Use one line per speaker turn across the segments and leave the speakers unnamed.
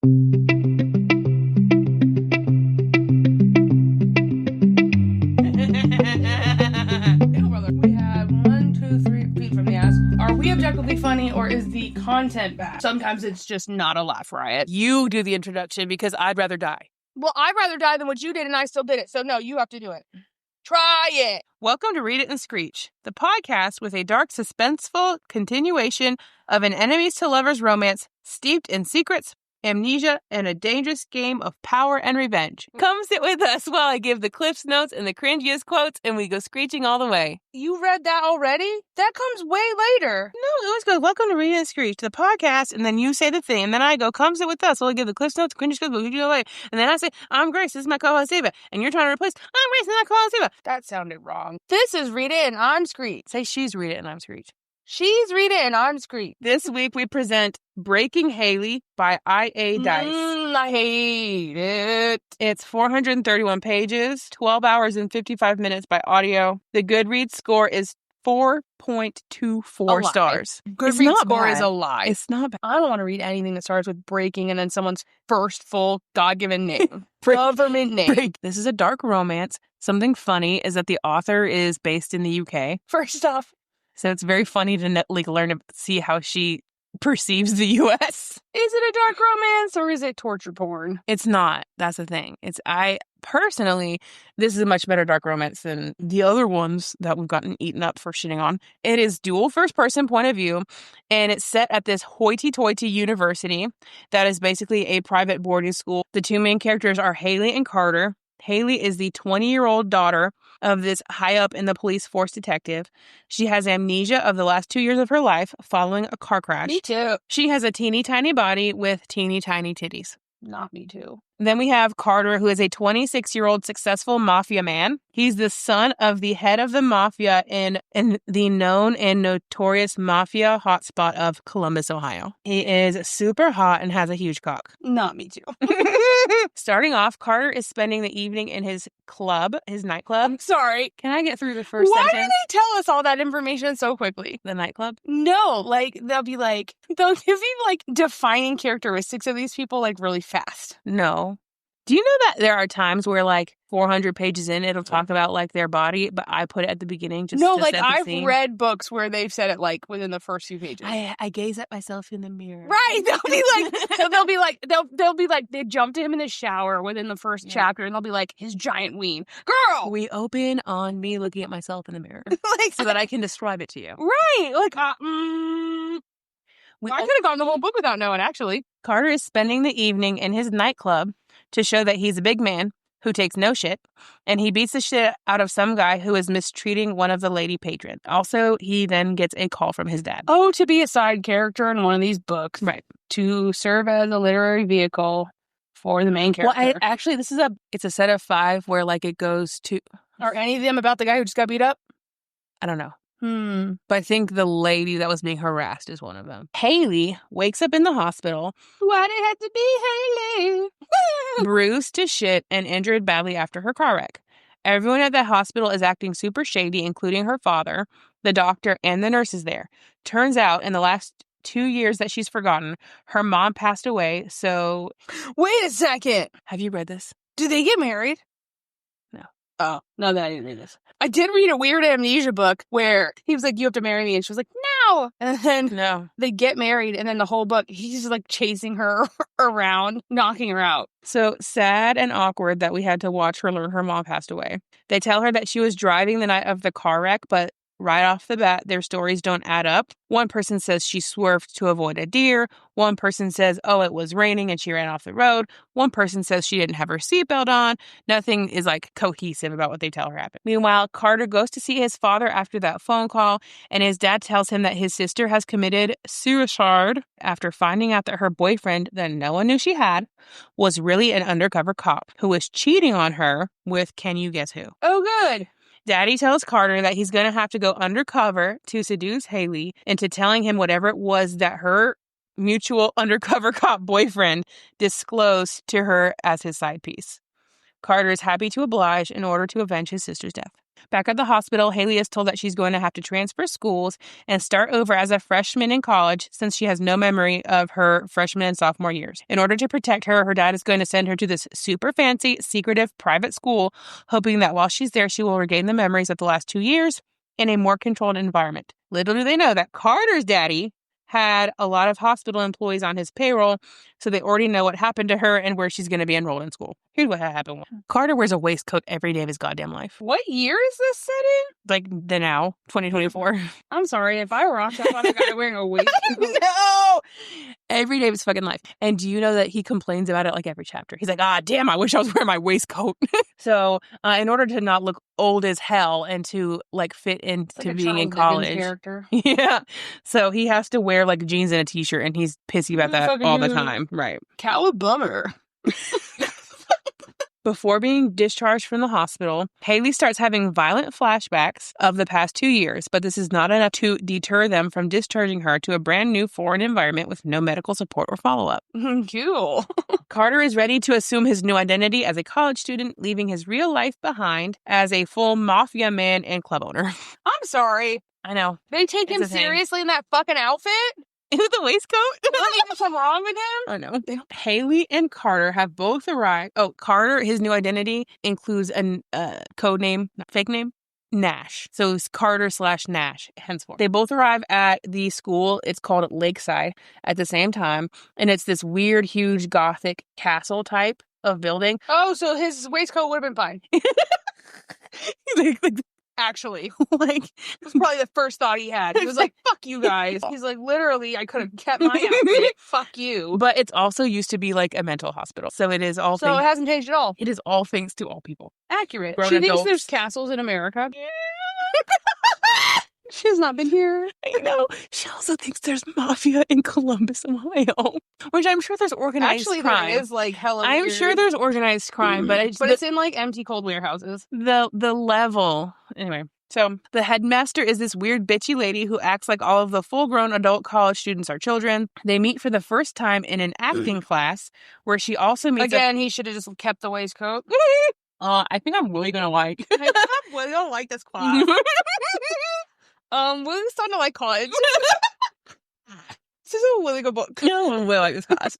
We have 1, 2, 3 feet from the ass. Are we objectively funny, or is the content bad?
Sometimes it's just not a laugh riot. You do the introduction because I'd rather die.
Well, I'd rather die than what you did, and I still did it. So no, you have to do it. Try it.
Welcome to Read It and Screech, the podcast with a dark, suspenseful continuation of an enemies to lovers romance steeped in secrets, amnesia, and a dangerous game of power and revenge. Come sit with us while I give the Cliff's Notes and the cringiest quotes, and we go screeching all the way.
You read that already? That comes way later.
No, it always goes, welcome to Read It and Screech, the podcast, and then you say the thing, and then I go, come sit with us while I give the Cliff's Notes, cringiest quotes, we'll go away. And then I say, I'm Grace, this is my co-host Eva, and you're trying to replace, I'm Grace, this is my co-host Eva.
That sounded wrong. This is Read It and I'm Screech.
Say she's Read It and I'm Screech.
She's Read It and I'm Screech.
This week we present Breaking Hailey by I.A. Dice.
I hate it.
It's 431 pages, 12 hours and 55 minutes by audio. The Goodreads score is 4.24 stars.
Goodreads score is a lie.
It's not bad.
I don't want to read anything that starts with breaking and then someone's first full God-given name. Government name.
This is a dark romance. Something funny is that the author is based in the UK.
First off.
So it's very funny to learn to see how she perceives the U.S.
Is it a dark romance or is it torture porn?
It's not. That's the thing. Personally, this is a much better dark romance than the other ones that we've gotten eaten up for shitting on. It is dual first-person point of view, and it's set at this hoity-toity university that is basically a private boarding school. The two main characters are Hailey and Carter. Hailey is the 20-year-old daughter of this high-up in the police force detective. She has amnesia of the last 2 years of her life following a car crash.
Me too.
She has a teeny-tiny body with teeny-tiny titties.
Not me too.
Then we have Carter, who is a 26-year-old successful mafia man. He's the son of the head of the mafia in the known and notorious mafia hotspot of Columbus, Ohio. He is super hot and has a huge cock.
Not me too.
Starting off, Carter is spending the evening in his nightclub.
I'm sorry.
Can I get through the first
sentence?
Why
do they tell us all that information so quickly?
The nightclub?
No, they'll give you defining characteristics of these people really fast.
No. Do you know that there are times where 400 pages in, it'll talk about their body, but I put it at the beginning just to set the
I've
scene?
read books where they've said it within the first few pages.
I gaze at myself in the mirror.
Right. They jump to him in the shower within the first chapter and they'll be like, his giant ween. Girl!
We open on me looking at myself in the mirror so that I can describe it to you.
Right. I could have gone the whole book without knowing, actually.
Carter is spending the evening in his nightclub to show that he's a big man who takes no shit, and he beats the shit out of some guy who is mistreating one of the lady patrons. Also, he then gets a call from his dad.
Oh, to be a side character in one of these books.
Right.
To serve as a literary vehicle for the main character.
Well, actually, it's a set of 5 where it goes to...
Are any of them about the guy who just got beat up?
I don't know. But I think the lady that was being harassed is one of them. Hailey wakes up in the hospital.
Why did it have to be Hailey?
Bruised to shit and injured badly after her car wreck. Everyone at the hospital is acting super shady, including her father, the doctor, and the nurses there. Turns out, in the last 2 years that she's forgotten, her mom passed away, so...
Wait a second!
Have you read this?
Do they get married?
No.
Oh, no, that I didn't read this. I did read a weird amnesia book where he was like, you have to marry me. And she was like, no. And then they get married. And then the whole book, he's just chasing her around, knocking her out.
So sad and awkward that we had to watch her learn her mom passed away. They tell her that she was driving the night of the car wreck, but right off the bat, their stories don't add up. One person says she swerved to avoid a deer. One person says, oh, it was raining and she ran off the road. One person says she didn't have her seatbelt on. Nothing is cohesive about what they tell her happened. Meanwhile, Carter goes to see his father after that phone call, and his dad tells him that his sister has committed suicide after finding out that her boyfriend, that no one knew she had, was really an undercover cop who was cheating on her with, can you guess who?
Oh, good.
Daddy tells Carter that he's going to have to go undercover to seduce Hailey into telling him whatever it was that her mutual undercover cop boyfriend disclosed to her as his side piece. Carter is happy to oblige in order to avenge his sister's death. Back at the hospital, Hailey is told that she's going to have to transfer schools and start over as a freshman in college since she has no memory of her freshman and sophomore years. In order to protect her, her dad is going to send her to this super fancy, secretive, private school, hoping that while she's there, she will regain the memories of the last 2 years in a more controlled environment. Little do they know that Carter's daddy had a lot of hospital employees on his payroll, so they already know what happened to her and where she's going to be enrolled in school. Here's what happened. Carter wears a waistcoat every day of his goddamn life.
What year is this set in?
Like the now, 2024.
I'm sorry, if I were Ross, I thought a guy wearing a waistcoat.
No! Every day of his fucking life. And do you know that he complains about it like every chapter? He's like, damn, I wish I was wearing my waistcoat. So in order to not look old as hell and to like fit into like being in college.
Character.
Yeah. So he has to wear like jeans and a t-shirt, and he's pissy about that all the time. Right.
Cowabummer.
Before being discharged from the hospital, Hailey starts having violent flashbacks of the past 2 years, but this is not enough to deter them from discharging her to a brand new foreign environment with no medical support or follow-up.
Cool.
Carter is ready to assume his new identity as a college student, leaving his real life behind as a full mafia man and club owner.
I'm sorry.
I know.
They take him seriously in that fucking outfit?
With the waistcoat?
There's something wrong with him?
I know. Hailey and Carter have both arrived. Oh, Carter, his new identity includes a code name, fake name, Nash. So it's Carter/Nash, henceforth. They both arrive at the school. It's called Lakeside at the same time. And it's this weird, huge, gothic castle type of building.
Oh, so his waistcoat would have been fine. Actually, like, it was probably the first thought he had. He was like, fuck you guys. He's like, literally, I could have kept my outfit. Fuck you.
But it's also used to be like a mental hospital. So it is all
So it hasn't changed at all.
It is all things to all people.
Accurate.
Grown
She
adults.
thinks there's castles in America. Yeah. She has not been here.
I know. She also thinks there's mafia in Columbus, Ohio, which I'm sure there's organized crime.
Actually, there is like hella
I'm
weird.
sure there's organized crime, but
it's in like empty cold warehouses.
The level. Anyway, so the headmaster is this weird bitchy lady who acts like all of the full-grown adult college students are children. They meet for the first time in an acting class where she also meets
again. He should have just kept the waistcoat.
I think I'm really gonna like.
I think I'm really gonna like this class. Willie's starting to like college. This is a really good book.
No, I really like this class.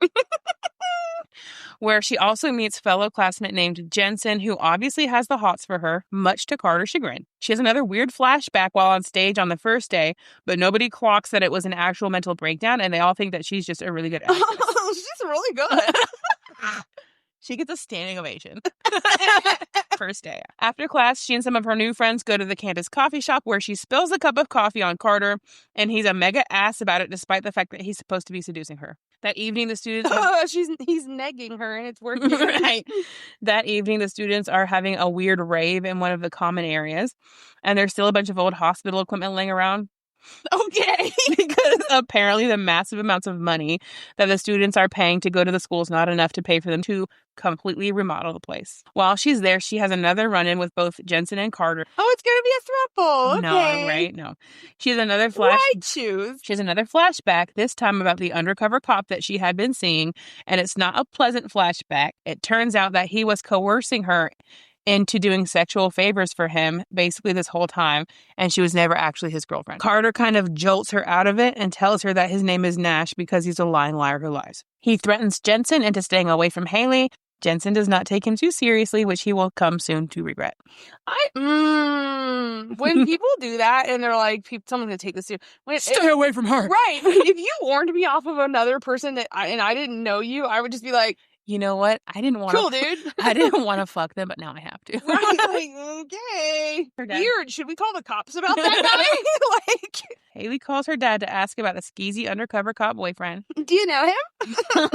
Where she also meets fellow classmate named Jensen, who obviously has the hots for her, much to Carter's chagrin. She has another weird flashback while on stage on the first day, but nobody clocks that it was an actual mental breakdown, and they all think that she's just a really good actress.
She's really good.
She gets a standing ovation. First day. After class, she and some of her new friends go to the campus coffee shop where she spills a cup of coffee on Carter, and he's a mega ass about it despite the fact that he's supposed to be seducing her. That evening, the students...
he's negging her, and it's working.
Right. That evening, the students are having a weird rave in one of the common areas, and there's still a bunch of old hospital equipment laying around.
Okay.
Because apparently the massive amounts of money that the students are paying to go to the school is not enough to pay for them to completely remodel the place. While she's there, she has another run-in with both Jensen and Carter.
Oh, it's gonna be a throuple. Okay.
No, right? No. She has another She has another flashback, this time about the undercover cop that she had been seeing, and it's not a pleasant flashback. It turns out that he was coercing her into doing sexual favors for him basically this whole time, and she was never actually his girlfriend. Carter kind of jolts her out of it and tells her that his name is Nash because he's a lying liar who lies. He threatens Jensen into staying away from Hailey. Jensen does not take him too seriously, which he will come soon to regret.
When people do that and they're like, someone's going to take this seriously.
Stay away from her.
Right. If you warned me off of another person and I didn't know you, I would just be like,
you know what? I didn't want to.
Cool, dude.
I didn't want to fuck them, but now I have to.
Right, like, okay. Weird. Should we call the cops about that guy?
Hailey calls her dad to ask about the skeezy undercover cop boyfriend.
Do you know him?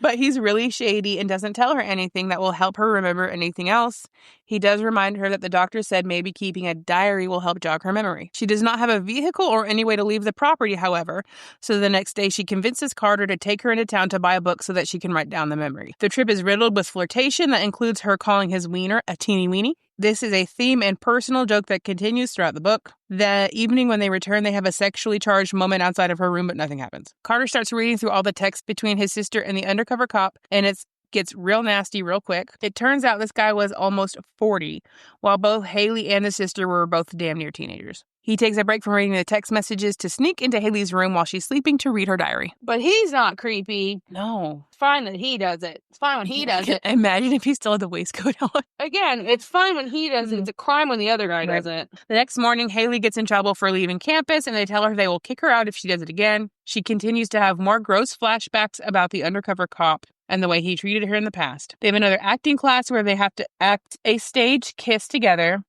But he's really shady and doesn't tell her anything that will help her remember anything else. He does remind her that the doctor said maybe keeping a diary will help jog her memory. She does not have a vehicle or any way to leave the property, however, so the next day she convinces Carter to take her into town to buy a book so that she can write down the memory. The trip is riddled with flirtation that includes her calling his wiener a teeny weeny. This is a theme and personal joke that continues throughout the book. The evening when they return, they have a sexually charged moment outside of her room, but nothing happens. Carter starts reading through all the text between his sister and the undercover cop, and it's gets real nasty real quick. It turns out this guy was almost 40, while both Hailey and the sister were both damn near teenagers. He takes a break from reading the text messages to sneak into Hailey's room while she's sleeping to read her diary.
But he's not creepy.
No.
It's fine that he does it. It's fine when he does it.
Imagine if he still had the waistcoat on.
Again, it's fine when he does it. It's a crime when the other guy does it.
The next morning, Hailey gets in trouble for leaving campus, and they tell her they will kick her out if she does it again. She continues to have more gross flashbacks about the undercover cop and the way he treated her in the past. They have another acting class where they have to act a stage kiss together.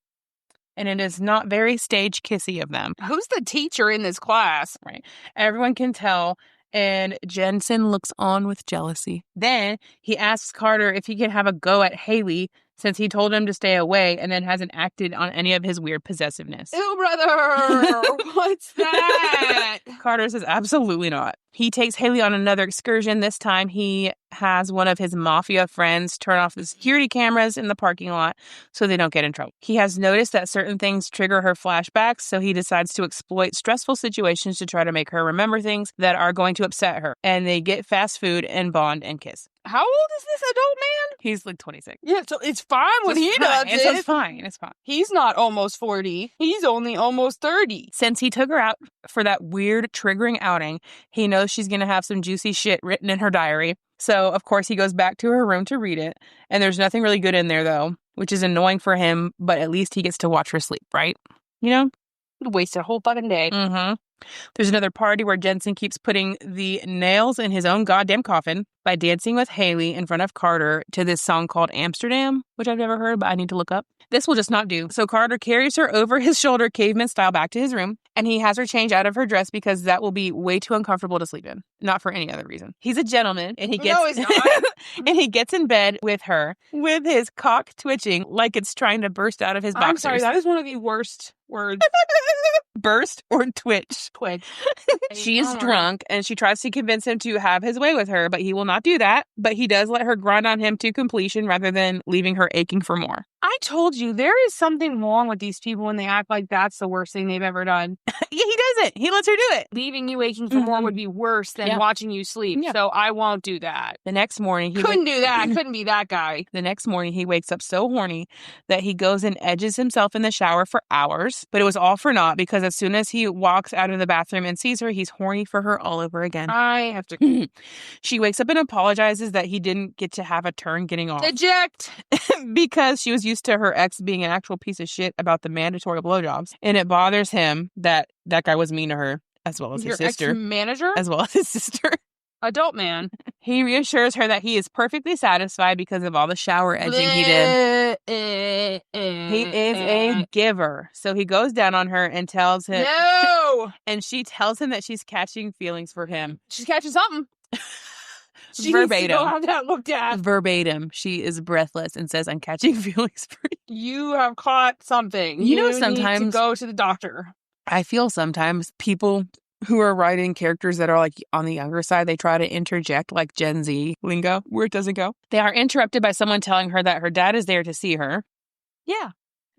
And it is not very stage kissy of them.
Who's the teacher in this class?
Right. Everyone can tell. And Jensen looks on with jealousy. Then he asks Carter if he can have a go at Hailey since he told him to stay away and then hasn't acted on any of his weird possessiveness.
Ew, brother! What's that?
Carter says absolutely not. He takes Hailey on another excursion. This time he has one of his Mafia friends turn off the security cameras in the parking lot so they don't get in trouble. He has noticed that certain things trigger her flashbacks, so he decides to exploit stressful situations to try to make her remember things that are going to upset her. And they get fast food and bond and kiss.
How old is this adult man?
He's like 26.
Yeah, so it's fine when he does it.
It's fine. It's fine.
He's not almost 40. He's only almost 30.
Since he took her out for that weird triggering outing, he knows she's going to have some juicy shit written in her diary. So, of course, he goes back to her room to read it. And there's nothing really good in there, though, which is annoying for him. But at least he gets to watch her sleep, right? You know?
Wasted a whole fucking day.
Mm-hmm. There's another party where Jensen keeps putting the nails in his own goddamn coffin by dancing with Hailey in front of Carter to this song called Amsterdam, which I've never heard, but I need to look up. This will just not do. So Carter carries her over his shoulder caveman style back to his room, and he has her change out of her dress because that will be way too uncomfortable to sleep in. Not for any other reason. He's a gentleman, and he gets
No, he's not.
and he gets in bed with her with his cock twitching like it's trying to burst out of his boxers.
I'm sorry, that is one of the worst words.
Burst or twitch.
Twitch.
She's drunk, and she tries to convince him to have his way with her, but he will not do that. But he does let her grind on him to completion rather than leaving her aching for more.
I told you, there is something wrong with these people when they act like that's the worst thing they've ever done.
Yeah, he doesn't. He lets her do it.
Leaving you aching for more would be worse than watching you sleep. Yeah. So I won't do that.
The next morning, he
couldn't do that. Couldn't be that guy.
The next morning, he wakes up so horny that he goes and edges himself in the shower for hours. But it was all for naught because as soon as he walks out of the bathroom and sees her, he's horny for her all over again.
I have to.
She wakes up and apologizes that he didn't get to have a turn getting off.
Eject!
Because she was used to her ex being an actual piece of shit about the mandatory blowjobs. And it bothers him that that guy was mean to her, as well as his sister.
Your ex-manager?
As well as his sister.
Adult man.
He reassures her that he is perfectly satisfied because of all the shower edging he did. He is a giver. So he goes down on her and tells him...
No!
And she tells him that she's catching feelings for him.
She's catching something. She
verbatim.
Needs to go have that looked at.
Verbatim. She is breathless and says, I'm catching feelings for you.
You have caught something.
You know, sometimes...
need to go to the doctor.
I feel sometimes people who are writing characters that are like on the younger side, they try to interject like Gen Z lingo where it doesn't go. They are interrupted by someone telling her that her dad is there to see her.
Yeah,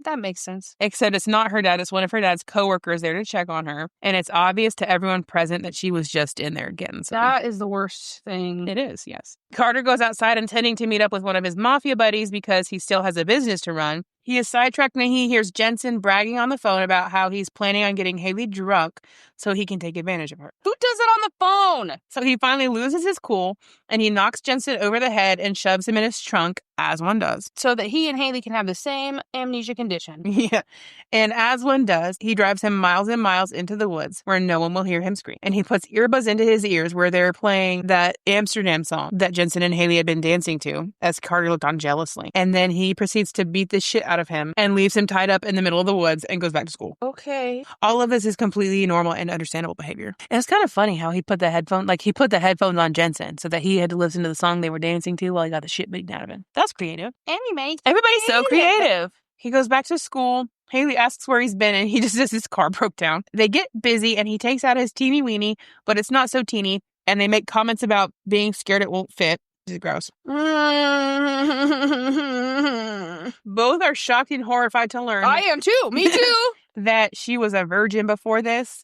that makes sense.
Except it's not her dad. It's one of her dad's coworkers there to check on her. And it's obvious to everyone present that she was just in there getting some.
That is the worst thing.
It is, yes. Carter goes outside intending to meet up with one of his Mafia buddies because he still has a business to run. He is sidetracked and he hears Jensen bragging on the phone about how he's planning on getting Hailey drunk so he can take advantage of her.
Who does it on the phone?
So he finally loses his cool and he knocks Jensen over the head and shoves him in his trunk, as one does.
So that he and Hailey can have the same amnesia condition.
Yeah. And as one does, he drives him miles and miles into the woods where no one will hear him scream. And he puts earbuds into his ears where they're playing that Amsterdam song that Jensen and Hailey had been dancing to as Carter looked on jealously. And then he proceeds to beat the shit out of him and leaves him tied up in the middle of the woods and goes back to school.
Okay.
All of this is completely normal and understandable behavior. And it's kind of funny how he put the headphones on Jensen so that he had to listen to the song they were dancing to while he got the shit beaten out of him. That's creative. Everybody's so creative. He goes back to school. Hailey asks where he's been and he just says his car broke down. They get busy and he takes out his teeny weenie, but it's not so teeny. And they make comments about being scared it won't fit. This is gross. Both are shocked and horrified to learn.
I am too. Me too.
That she was a virgin before this.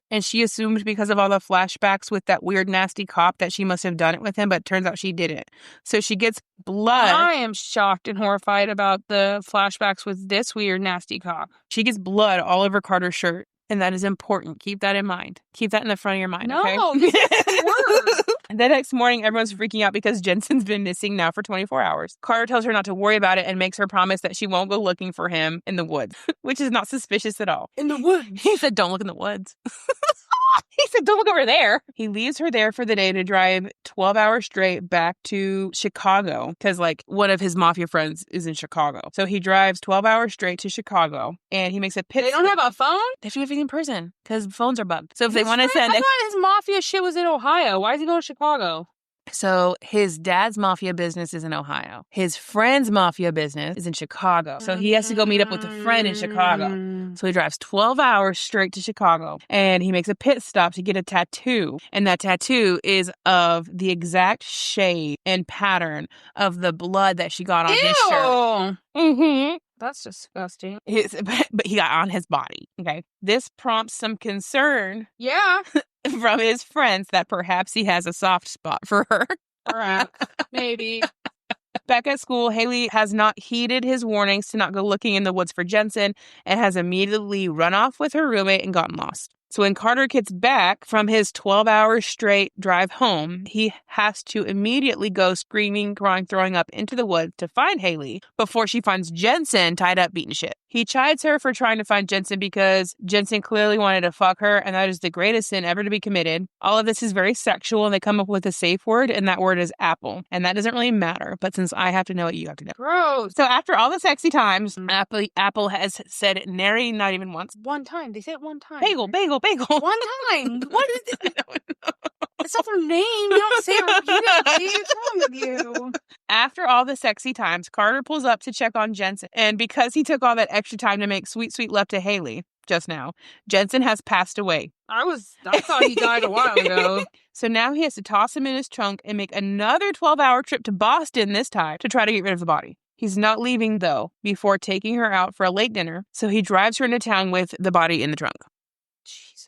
And she assumed because of all the flashbacks with that weird, nasty cop that she must have done it with him, but it turns out she didn't. So she gets blood.
I am shocked and horrified about the flashbacks with this weird, nasty cop.
She gets blood all over Carter's shirt. And that is important. Keep that in mind. Keep that in the front of your mind, okay?
No, this is worse.
The next morning, everyone's freaking out because Jensen's been missing now for 24 hours. Carter tells her not to worry about it and makes her promise that she won't go looking for him in the woods, which is not suspicious at all.
In the woods?
He said, don't look in the woods. He said, don't look over there. He leaves her there for the day to drive 12 hours straight back to Chicago because, like, one of his mafia friends is in Chicago. So he drives 12 hours straight to Chicago and he makes a pit.
They don't have a phone?
They have to do everything in person because phones are bugged. So if they want to send...
I thought his mafia shit was in Ohio. Why is he going to Chicago?
So his dad's mafia business is in Ohio. His friend's mafia business is in Chicago. So he has to go meet up with a friend in Chicago. So he drives 12 hours straight to Chicago and he makes a pit stop to get a tattoo. And that tattoo is of the exact shade and pattern of the blood that she got on his shirt. Mm-hmm.
That's disgusting.
But he got on his body. Okay. This prompts some concern.
Yeah.
From his friends that perhaps he has a soft spot for her.
Perhaps. Maybe.
Back at school, Hailey has not heeded his warnings to not go looking in the woods for Jensen and has immediately run off with her roommate and gotten lost. So when Carter gets back from his 12 hours straight drive home, he has to immediately go screaming, crying, throwing up into the woods to find Hailey before she finds Jensen tied up beating shit. He chides her for trying to find Jensen because Jensen clearly wanted to fuck her, and that is the greatest sin ever to be committed. All of this is very sexual, and they come up with a safe word, and that word is apple. And that doesn't really matter, but since I have to know it, you have to know.
Gross.
So after all the sexy times, Apple has said nary not even once.
One time. They said it one time.
Bagel.
One time. What is it? It's not their name. You don't say it repeatedly. What's wrong with you?
After all the sexy times, Carter pulls up to check on Jensen. And because he took all that extra time to make sweet, sweet love to Hailey just now, Jensen has passed away.
I thought he died a while ago.
So now he has to toss him in his trunk and make another 12-hour trip to Boston this time to try to get rid of the body. He's not leaving, though, before taking her out for a late dinner. So he drives her into town with the body in the trunk. Jesus.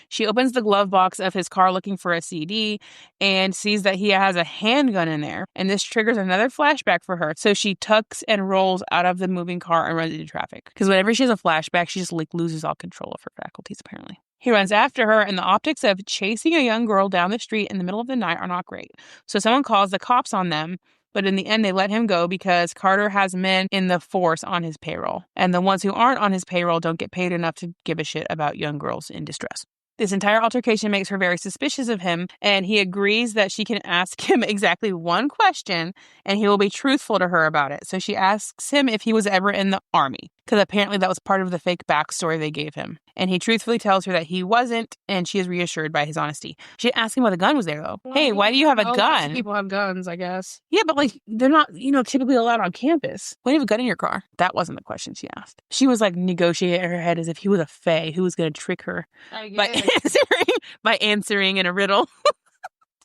She opens the glove box of his car looking for a CD and sees that he has a handgun in there. And this triggers another flashback for her. So she tucks and rolls out of the moving car and runs into traffic. Because whenever she has a flashback, she just loses all control of her faculties, apparently. He runs after her, and the optics of chasing a young girl down the street in the middle of the night are not great. So someone calls the cops on them. But in the end, they let him go because Carter has men in the force on his payroll. And the ones who aren't on his payroll don't get paid enough to give a shit about young girls in distress. This entire altercation makes her very suspicious of him, and he agrees that she can ask him exactly one question, and he will be truthful to her about it. So she asks him if he was ever in the army, because apparently that was part of the fake backstory they gave him. And he truthfully tells her that he wasn't, and she is reassured by his honesty. She asks him why the gun was there, though. Well, hey, why do you have a gun?
People have guns, I guess.
Yeah, but they're not, typically allowed on campus. Why do you have a gun in your car? That wasn't the question she asked. She was negotiating in her head as if he was a fae who was going to trick her by answering in a riddle.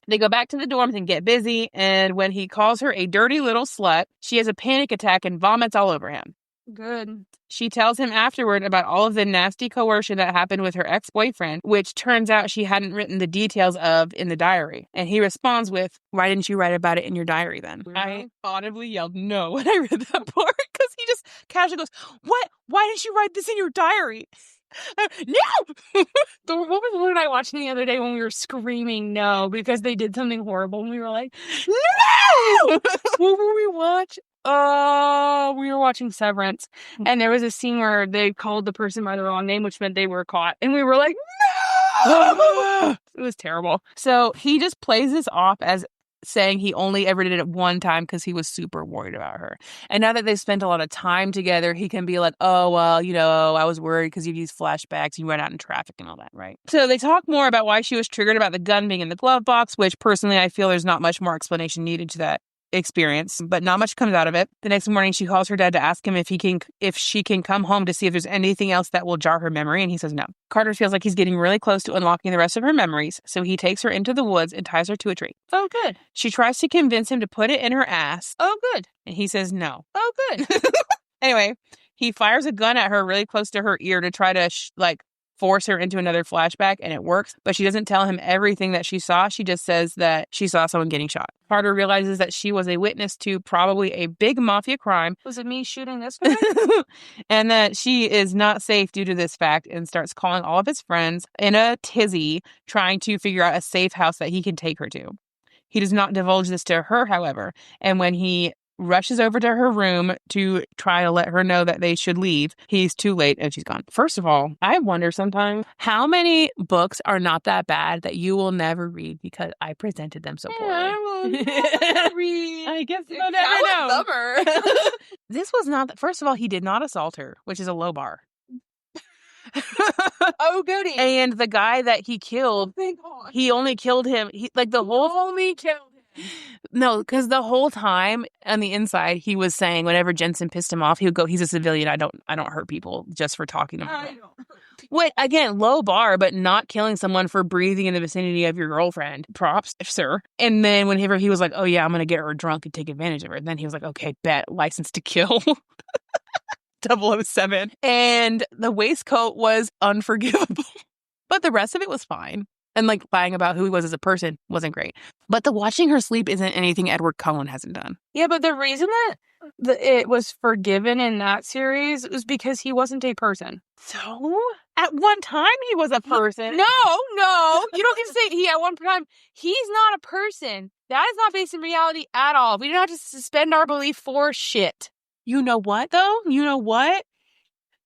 They go back to the dorms and get busy, and when he calls her a dirty little slut, she has a panic attack and vomits all over him.
Good.
She tells him afterward about all of the nasty coercion that happened with her ex-boyfriend, which turns out she hadn't written the details of in the diary. And he responds with, "Why didn't you write about it in your diary then?" Really? I audibly yelled no when I read that part because he just casually goes, "What? Why didn't you write this in your diary?" No!
What was the word I watched the other day when we were screaming no because they did something horrible and we were like, no! What were we watching? We were watching Severance, and there was a scene where they called the person by the wrong name, which meant they were caught, and we were like, no! It was terrible. So he just plays this off as saying he only ever did it one time because he was super worried about her. And now that they've spent a lot of time together, he can be like, oh, well, I was worried because you'd use flashbacks, you ran out in traffic and all that, right? So they talk more about why she was triggered about the gun being in the glove box, which personally I feel there's not much more explanation needed to that.
experience, but not much comes out of it. The next morning, she calls her dad to ask him if she can come home to see if there's anything else that will jar her memory, and he says no. Carter feels like he's getting really close to unlocking the rest of her memories, so he takes her into the woods and ties her to a tree.
Oh, good.
She tries to convince him to put it in her ass.
Oh, good.
And he says no.
Oh, good.
Anyway, he fires a gun at her really close to her ear to try to force her into another flashback, and it works, but she doesn't tell him everything that she saw. She just says that she saw someone getting shot. Carter realizes that she was a witness to probably a big mafia crime.
Was it me shooting this guy?
And that she is not safe due to this fact, and starts calling all of his friends in a tizzy, trying to figure out a safe house that he can take her to. He does not divulge this to her, however, and when he rushes over to her room to try to let her know that they should leave, he's too late and she's gone. First of all, I wonder sometimes how many books are not that bad that you will never read because I presented them so poorly.
I will never read.
I guess you'll never know.
Bummer.
This was not... First of all, he did not assault her, which is a low bar.
Oh, goody.
And the guy that he killed,
Thank God.
he only killed him.
Only killed him.
No, because the whole time on the inside, he was saying whenever Jensen pissed him off, he would go, "He's a civilian. I don't hurt people just for talking to him."
I don't hurt people.
Wait, again, low bar, but not killing someone for breathing in the vicinity of your girlfriend. Props, sir. And then whenever he was like, "Oh yeah, I'm gonna get her drunk and take advantage of her," then he was like, "Okay, bet, license to kill." 007. And the waistcoat was unforgivable. But the rest of it was fine. And lying about who he was as a person wasn't great. But the watching her sleep isn't anything Edward Cullen hasn't done.
Yeah, but the reason that it was forgiven in that series was because he wasn't a person.
So? At one time, he was a person.
No. You don't get to say he at one time. He's not a person. That is not based in reality at all. We don't have to suspend our belief for shit.
You know what, though? You know what?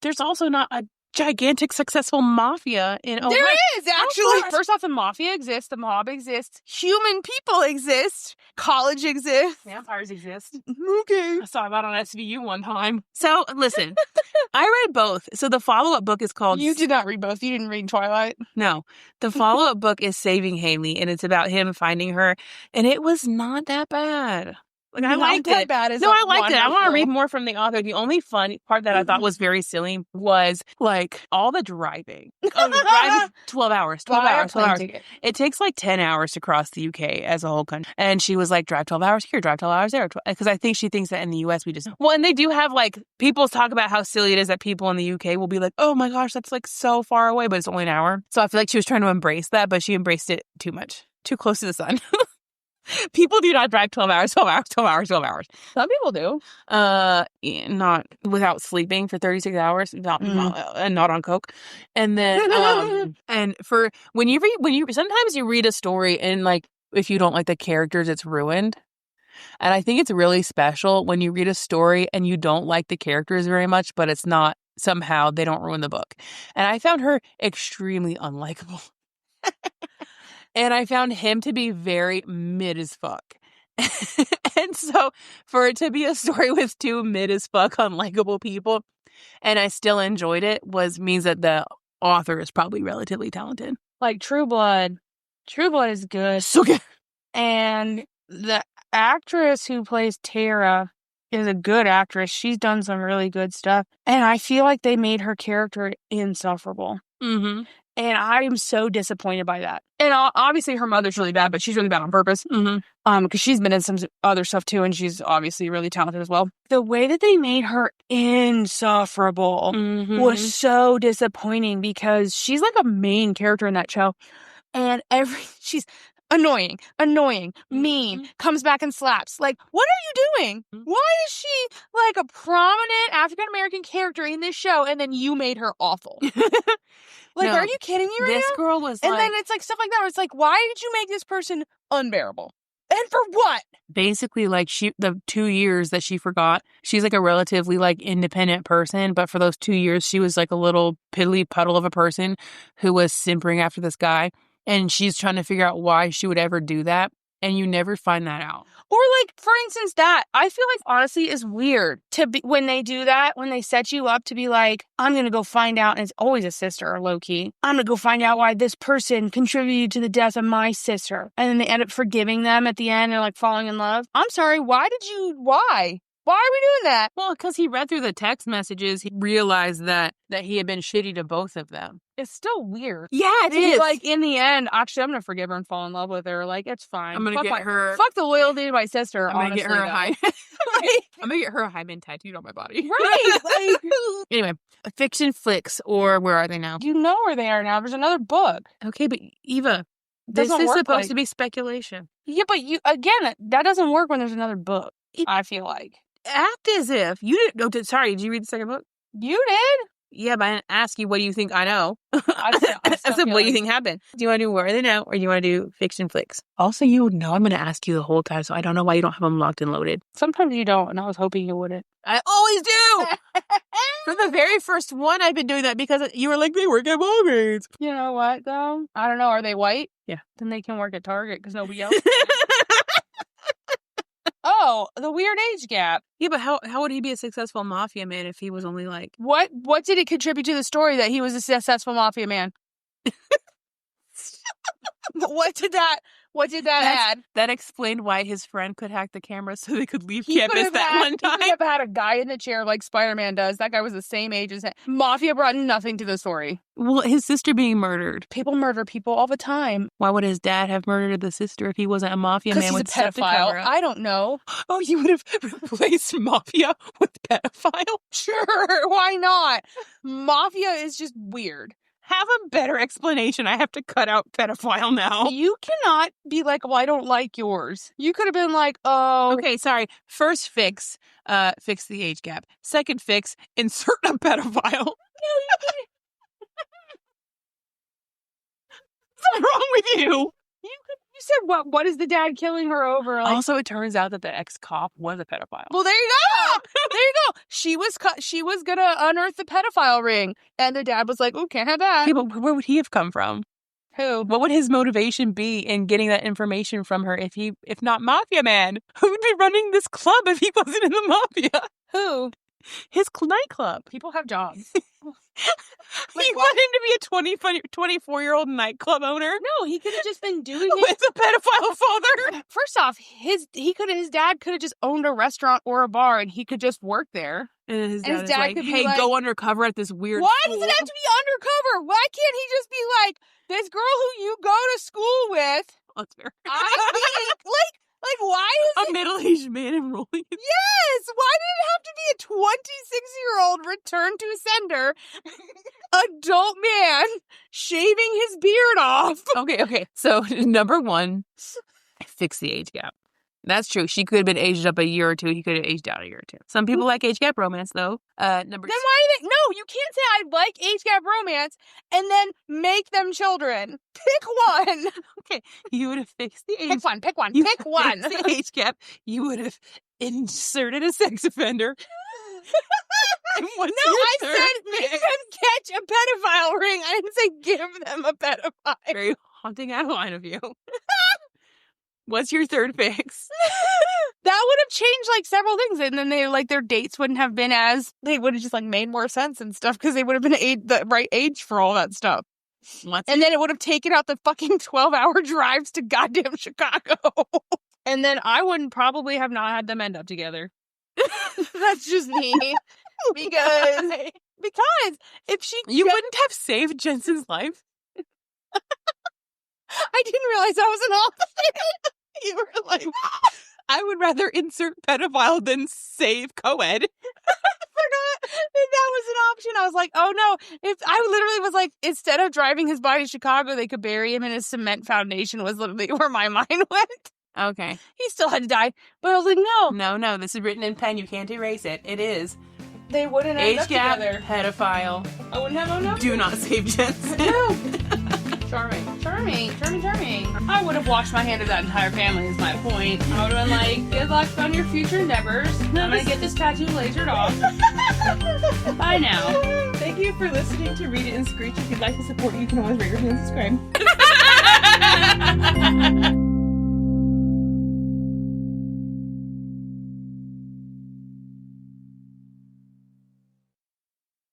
There's also not a gigantic, successful mafia in Ohio.
There is, actually. First off, the mafia exists. The mob exists. Human people exist. College exists.
Vampires exist.
Okay.
I saw that on SVU one time. So, listen, I read both. So the follow-up book is called...
You did not read both. You didn't read Twilight.
No. The follow-up book is Saving Hailey, and it's about him finding her, and it was not that bad. I liked it.
Bad
I liked it. I want to read more from the author. The only fun part that I thought was very silly was all the driving. Driving 12 hours. 12 hours. It takes 10 hours to cross the UK as a whole country. And she was like, drive 12 hours here, drive 12 hours there. Because I think she thinks that in the US we just... Well, and they do have people talk about how silly it is that people in the UK will be like, oh my gosh, that's so far away, but it's only an hour. So I feel like she was trying to embrace that, but she embraced it too much. Too close to the sun. People do not drive 12 hours.
Some people do.
Not without sleeping for 36 hours, and not on coke. And then, and for when you sometimes you read a story and if you don't like the characters, it's ruined. And I think it's really special when you read a story and you don't like the characters very much, but it's not somehow they don't ruin the book. And I found her extremely unlikable. And I found him to be very mid as fuck. And so for it to be a story with two mid as fuck unlikable people, and I still enjoyed it, means that the author is probably relatively talented.
Like True Blood. True Blood is good.
So good.
And the actress who plays Tara is a good actress. She's done some really good stuff. And I feel like they made her character insufferable.
Mm-hmm.
And I'm so disappointed by that. And obviously her mother's really bad, but she's really bad on purpose.
Mm-hmm.
Because she's been in some other stuff too, and she's obviously really talented as well. The way that they made her insufferable was so disappointing because she's like a main character in that show. And she's annoying, mean, comes back and slaps. What are you doing? Why is she a prominent African-American character in this show, and then you made her awful? No, are you kidding me right now?
This girl was
and then it's stuff like that. It's why did you make this person unbearable? And for what?
Basically, the 2 years that she forgot, she's a relatively independent person, but for those 2 years, she was a little piddly puddle of a person who was simpering after this guy. And she's trying to figure out why she would ever do that. And you never find that out.
Or like, for instance, that I feel like honestly is weird to be when they do that, when they set you up to be like, I'm going to go find out. And it's always a sister or low key. I'm going to go find out why this person contributed to the death of my sister. And then they end up forgiving them at the end and like falling in love. I'm sorry. Why? Why are we doing that?
Well, because he read through the text messages, he realized that he had been shitty to both of them.
It's still weird.
Yeah, it is.
Like, in the end, actually, I'm going to forgive her and fall in love with her. Like, it's fine.
I'm going to get her...
Fuck the loyalty to my sister,
I'm going to get her a high... I'm going to get her a hymen tattooed on my body. Right. Like... Anyway, fiction flicks, or where are they now?
You know where they are now. There's another book.
Okay, but Eva, this is supposed to be speculation.
Yeah, but that doesn't work when there's another book, I feel like.
Act as if you didn't. Oh, sorry, did you read the second book?
You did.
Yeah, but I didn't ask you. What do you think I know? I said, what do you think happened? Do you want to do where are they now, or do you want to do fiction flicks? Also, you know I'm going to ask you the whole time, so I don't know why you don't have them locked and loaded.
Sometimes you don't, and I was hoping you wouldn't.
I always do. For the very first one, I've been doing that because you were like, they work at Walgreens.
You know what, though? I don't know. Are they white?
Yeah.
Then they can work at Target because nobody else. Oh, the weird age gap.
Yeah, but how would he be a successful mafia man if he was only like...
What did it contribute to the story that he was a successful mafia man? What did that add?
That explained why his friend could hack the camera so they could leave campus that one time.
He could have had a guy in the chair like Spider-Man does. That guy was the same age as him. Mafia brought nothing to the story.
Well, his sister being murdered.
People murder people all the time.
Why would his dad have murdered the sister if he wasn't a mafia man with
he's a pedophile? I don't know.
Oh, you would have replaced mafia with pedophile?
Sure, why not? Mafia is just weird.
Have a better explanation. I have to cut out pedophile now.
You cannot be like, well, I don't like yours. You could have been like, oh.
Okay, sorry. First fix the age gap. Second fix, insert a pedophile. No, you didn't. What's wrong with you?
You said, what is the dad killing her over? Like,
also, it turns out that the ex-cop was a pedophile.
Well, there you go. There you go. She was going to unearth the pedophile ring. And the dad was like, oh, can't have that.
Okay, but where would he have come from?
Who?
What would his motivation be in getting that information from her if not Mafia Man? Who would be running this club if he wasn't in the Mafia?
Who?
His nightclub.
People have jobs.
He wanted to be a 24-year-old nightclub owner?
No, he could have just been doing it
with a pedophile father.
First off, his dad could have just owned a restaurant or a bar and he could just work there.
And his dad like,
could be
hey,
like,
go undercover at this weird
Why
school.
does it have to be undercover? Why can't he just be like, this girl who you go to school with?
Oh, that's fair.
I mean, like, why is
a middle-aged man enrolling?
Yes! Why did it have to be a 26-year-old return to sender, adult man, shaving his beard off?
Okay. So, number one, fix the age gap. That's true. She could have been aged up a year or two. He could have aged out a year or two. Some people like age gap romance, though.
Then why do they... No, you can't say I like age gap romance and then make them children. Pick one.
Okay, you would have fixed the age...
Pick one. Pick one.
The age gap. You would have inserted a sex offender.
I said make them catch a pedophile ring. I didn't say give them a pedophile.
Very haunting outline of you. What's your third fix?
That would have changed like several things, and then their dates wouldn't have been they would have just like made more sense and stuff because they would have been the right age for all that stuff. And then it would have taken out the fucking 12-hour drives to goddamn Chicago. And then I wouldn't probably have not had them end up together. That's just me. Because if
you wouldn't have saved Jensen's life.
I didn't realize that was an option. You were like,
I would rather insert pedophile than save co-ed.
I forgot that was an option. I was like, oh no. If I literally was like, instead of driving his body to Chicago, they could bury him in a cement foundation was literally where my mind went.
Okay.
He still had to die. But I was like, no.
No, this is written in pen. You can't erase it. It is.
They wouldn't end up together.
Pedophile.
I wouldn't have known.
Do not save Jensen.
No. Charming. I would have washed my hand of that entire family is my point. I would have been like, good luck on your future endeavors. I'm going to get this tattoo lasered off. Bye now.
Thank you for listening to Read It and Screech. If you'd like to support, you can always rate, review, and subscribe.